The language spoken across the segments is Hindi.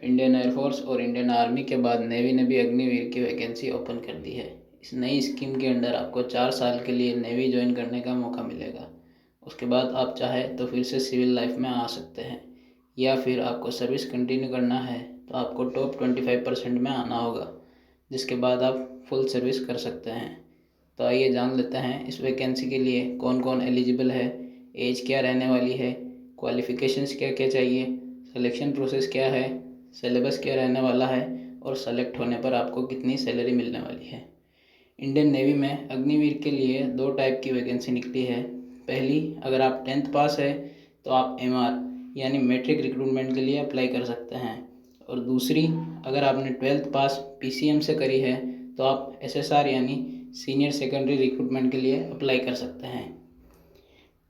इंडियन एयरफोर्स और इंडियन आर्मी के बाद नेवी ने भी अग्निवीर की वैकेंसी ओपन कर दी है। इस नई स्कीम के अंडर आपको 4 साल के लिए नेवी ज्वाइन करने का मौका मिलेगा। उसके बाद आप चाहे तो फिर से सिविल लाइफ में आ सकते हैं, या फिर आपको सर्विस कंटिन्यू करना है तो आपको टॉप 25% में आना होगा, जिसके बाद आप फुल सर्विस कर सकते हैं। तो आइए जान लेते हैं इस वैकेंसी के लिए कौन कौन एलिजिबल है, एज क्या रहने वाली है, क्वालिफ़िकेशंस क्या क्या चाहिए, सिलेक्शन प्रोसेस क्या है, सिलेबस क्या रहने वाला है और सेलेक्ट होने पर आपको कितनी सैलरी मिलने वाली है। इंडियन नेवी में अग्निवीर के लिए 2 टाइप की वैकेंसी निकली है। पहली, अगर आप 10th पास है तो आप MR यानी मैट्रिक रिक्रूटमेंट के लिए अप्लाई कर सकते हैं, और दूसरी, अगर आपने 12th पास PCM से करी है तो आप SSR यानी सीनियर सेकेंडरी रिक्रूटमेंट के लिए अप्लाई कर सकते हैं।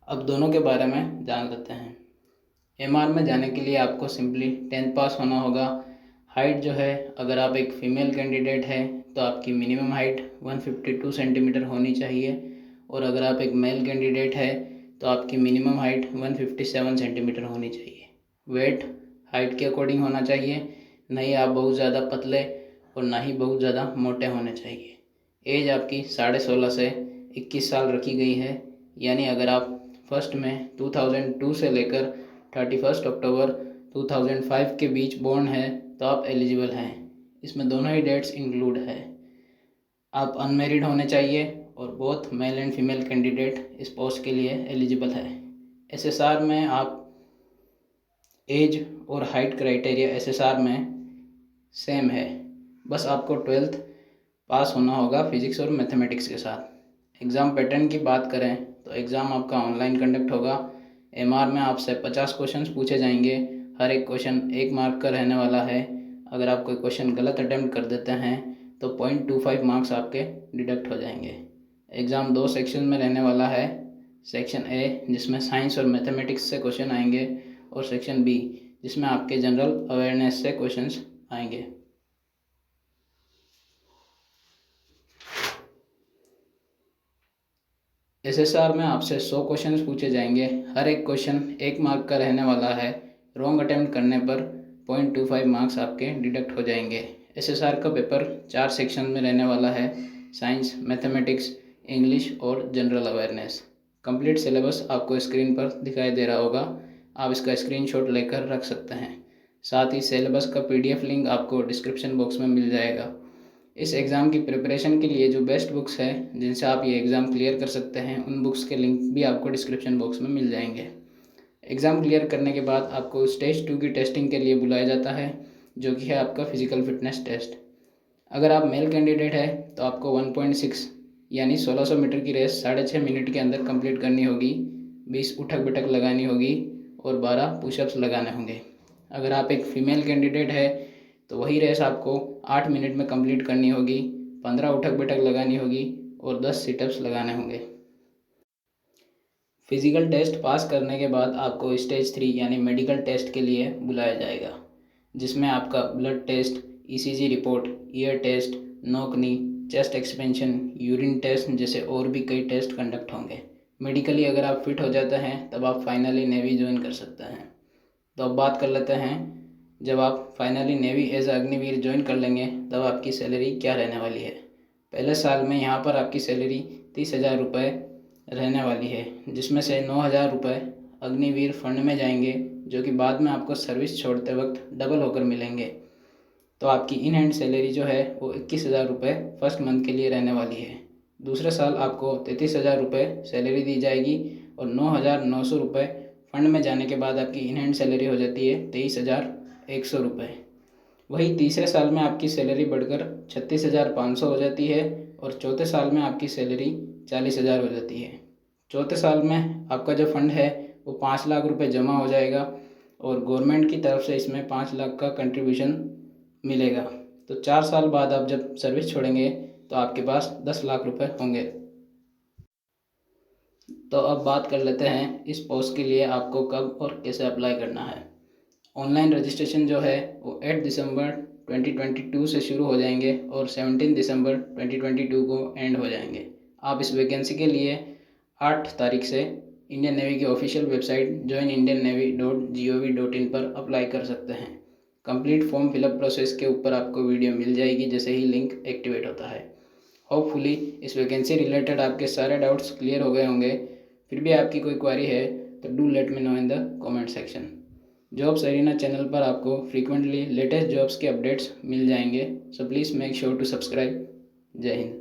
अब दोनों के बारे में जान लेते हैं। MR में जाने के लिए आपको सिंपली 10th पास होना होगा। हाइट जो है, अगर आप एक फ़ीमेल कैंडिडेट है तो आपकी मिनिमम हाइट 152 सेंटीमीटर होनी चाहिए, और अगर आप एक मेल कैंडिडेट है तो आपकी मिनिमम हाइट 157 सेंटीमीटर होनी चाहिए। वेट हाइट के अकॉर्डिंग होना चाहिए, नहीं आप बहुत ज़्यादा पतले और ना ही बहुत ज़्यादा मोटे होने चाहिए। एज आपकी 16.5 से 21 साल रखी गई है, यानी अगर आप फर्स्ट में 2002 से लेकर 31 अक्टूबर 2005 के बीच बोर्न है तो आप एलिजिबल हैं। इसमें दोनों ही डेट्स इंक्लूड है। आप अनमेरिड होने चाहिए और both male and female candidate इस पोस्ट के लिए एलिजिबल है। SSR में आप एज और हाइट क्राइटेरिया SSR में सेम है, बस आपको 12th पास होना होगा फिजिक्स और मैथमेटिक्स के साथ। एग्ज़ाम पैटर्न की बात करें तो एग्ज़ाम आपका ऑनलाइन कंडक्ट होगा। MR में आपसे 50 क्वेश्चंस पूछे जाएंगे, हर एक क्वेश्चन 1 मार्क का रहने वाला है। अगर आप कोई क्वेश्चन गलत अटैम्प्ट कर देते हैं तो 0.25 मार्क्स आपके डिडक्ट हो जाएंगे। एग्ज़ाम 2 सेक्शन में रहने वाला है। सेक्शन A जिसमें साइंस और मैथमेटिक्स से क्वेश्चन आएंगे, और सेक्शन B जिसमें आपके जनरल अवेयरनेस से क्वेश्चंस आएंगे। SSR में आपसे 100 क्वेश्चंस पूछे जाएंगे, हर एक क्वेश्चन 1 मार्क का रहने वाला है। रॉन्ग अटैम्प्ट करने पर 0.25 मार्क्स आपके डिडक्ट हो जाएंगे। SSR का पेपर 4 सेक्शन में रहने वाला है, साइंस, मैथमेटिक्स, इंग्लिश और जनरल अवेयरनेस। कंप्लीट सिलेबस आपको स्क्रीन पर दिखाई दे रहा होगा, आप इसका स्क्रीनशॉट लेकर रख सकते हैं। साथ ही सिलेबस का PDF लिंक आपको डिस्क्रिप्शन बॉक्स में मिल जाएगा। इस एग्ज़ाम की प्रिपरेशन के लिए जो बेस्ट बुक्स है जिनसे आप ये एग्ज़ाम क्लियर कर सकते हैं, उन बुक्स के लिंक भी आपको डिस्क्रिप्शन बॉक्स में मिल जाएंगे। एग्ज़ाम क्लियर करने के बाद आपको स्टेज 2 की टेस्टिंग के लिए बुलाया जाता है, जो कि है आपका फिजिकल फिटनेस टेस्ट। अगर आप मेल कैंडिडेट है तो आपको 1.6 यानी 1600 मीटर की रेस 6.5 मिनट के अंदर कंप्लीट करनी होगी, 20 उठक बैठक लगानी होगी और 12 पुशअप्स लगाने होंगे। अगर आप एक फ़ीमेल कैंडिडेट है तो वही रेस आपको 8 मिनट में कंप्लीट करनी होगी, 15 उठक बैठक लगानी होगी और 10 सिटअप्स लगाने होंगे। फिजिकल टेस्ट पास करने के बाद आपको स्टेज 3 यानी मेडिकल टेस्ट के लिए बुलाया जाएगा, जिसमें आपका blood test, ECG report, ear test, knock knee, chest expansion, urine test जैसे और भी कई टेस्ट कंडक्ट होंगे। मेडिकली अगर आप फिट हो जाते हैं तब आप फाइनली नेवी ज्वाइन कर सकते हैं। तो अब बात कर लेते हैं, जब आप finally navy as Agniveer join कर लेंगे तब आपकी सैलरी क्या रहने वाली है। पहले साल में यहाँ पर आपकी सैलरी 30,000 रुपये रहने वाली है, जिसमें से 9,000 रुपये अग्निवीर फंड में जाएंगे, जो कि बाद में आपको सर्विस छोड़ते वक्त डबल होकर मिलेंगे। तो आपकी इन हैंड सैलरी जो है वो 21,000 रुपये फर्स्ट मंथ के लिए रहने वाली है। दूसरे साल आपको 33,000 रुपये सैलरी दी जाएगी, और 9,900 रुपये फंड में जाने के बाद आपकी इन हैंड सैलरी हो जाती है 23,100 रुपये। वही तीसरे साल में आपकी सैलरी बढ़कर 36,500 हो जाती है, और चौथे साल में आपकी सैलरी 40,000 हो जाती है। चौथे साल में आपका जो फंड है वो 5 लाख रुपए जमा हो जाएगा, और गवर्नमेंट की तरफ से इसमें 5 लाख का कंट्रीब्यूशन मिलेगा। तो 4 साल बाद आप जब सर्विस छोड़ेंगे तो आपके पास 10 लाख रुपए होंगे। तो अब बात कर लेते हैं इस पोस्ट के लिए आपको कब और कैसे अप्लाई करना है। ऑनलाइन रजिस्ट्रेशन जो है वो 8 दिसंबर 2022 से शुरू हो जाएंगे और 17 दिसंबर 2022 को एंड हो जाएंगे। आप इस वैकेंसी के लिए 8 तारीख से इंडियन नेवी की ऑफिशियल वेबसाइट joinindiannavy.gov.in पर अप्लाई कर सकते हैं। कंप्लीट फॉर्म फिलअप प्रोसेस के ऊपर आपको वीडियो मिल जाएगी जैसे ही लिंक एक्टिवेट होता है। होपफुली इस वैकेंसी रिलेटेड आपके सारे डाउट्स क्लियर हो गए होंगे। फिर भी आपकी कोई क्वेरी है तो do let me know in the comment section. Jobs arena channel पर आपको फ्रीक्वेंटली लेटेस्ट जॉब्स के अपडेट्स मिल जाएंगे, so please make sure to subscribe. जय हिंद।